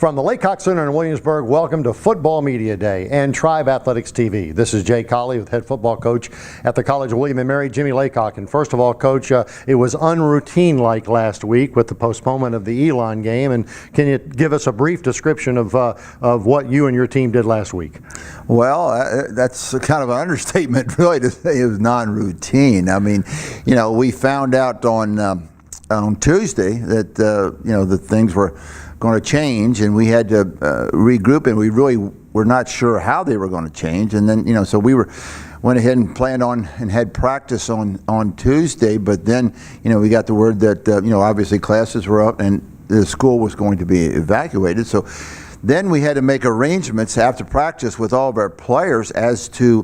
From the Laycock Center in Williamsburg, welcome to Football Media Day and Tribe Athletics TV. This is Jay Colley with head football coach at the College of William & Mary, Jimmye Laycock. And first of all, Coach, it was unroutine like last week with the postponement of the Elon game. And can you give us a brief description of what you and your team did last week? Well, that's kind of an understatement, really, to say it was non-routine. I mean, we found out on Tuesday that the things were going to change, and we had to regroup, and we really were not sure how they were going to change. And then so we went ahead and planned on and had practice on Tuesday, but then we got the word that obviously classes were up and the school was going to be evacuated. So then we had to make arrangements after practice with all of our players as to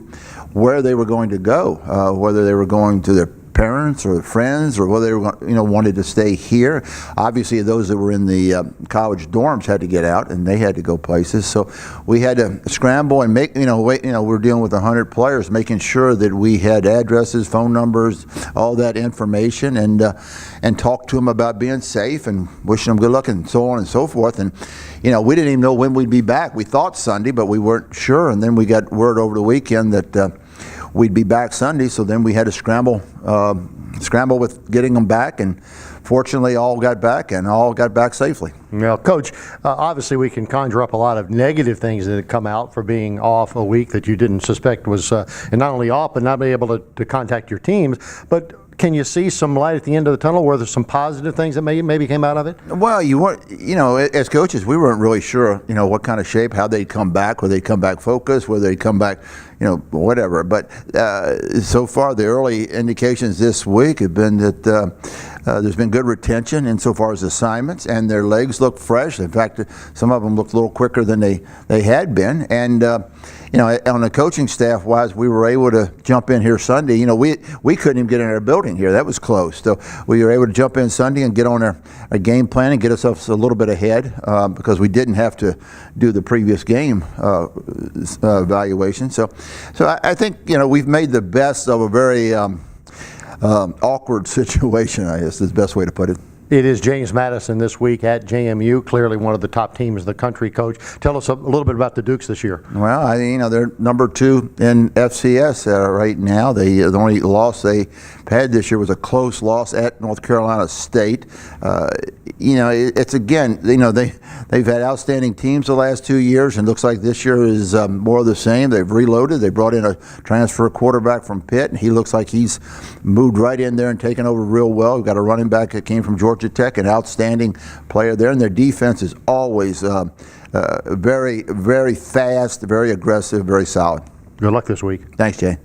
where they were going to go, whether they were going to their parents or friends, or whether they were, wanted to stay here. Obviously, those that were in the college dorms had to get out, and they had to go places. So we had to scramble and make, we're dealing with 100 players, making sure that we had addresses, phone numbers, all that information, and talk to them about being safe and wishing them good luck and so on and so forth. And we didn't even know when we'd be back. We thought Sunday, but we weren't sure. And then we got word over the weekend that we'd be back Sunday, so then we had to scramble with getting them back, and fortunately all got back and all got back safely. Well, Coach, obviously we can conjure up a lot of negative things that have come out for being off a week that you didn't suspect was, and not only off, but not be able to contact your teams, but can you see some light at the end of the tunnel where there's some positive things that maybe came out of it? Well, you weren't, as coaches, we weren't really sure, what kind of shape, how they'd come back, whether they'd come back focused, whether they'd come back, whatever. But so far, the early indications this week have been that there's been good retention insofar as assignments, and their legs look fresh. In fact, some of them looked a little quicker than they had been. And on the coaching staff wise, we were able to jump in here Sunday. We couldn't even get in our building here. That was closed. So we were able to jump in Sunday and get on our game plan and get ourselves a little bit ahead because we didn't have to do the previous game evaluation. So I think we've made the best of a very awkward situation, I guess is the best way to put it. It is James Madison this week at JMU, clearly one of the top teams in the country. Coach, tell us a little bit about the Dukes this year. Well, they're number 2 in FCS right now. The only loss they had this year was a close loss at North Carolina State. It's again, they've had outstanding teams the last 2 years, and looks like this year is more of the same. They've reloaded. They brought in a transfer quarterback from Pitt, and he looks like he's moved right in there and taken over real well. We've got a running back that came from Georgia Tech, an outstanding player there, and their defense is always very, very fast, very aggressive, very solid. Good luck this week. Thanks, Jay.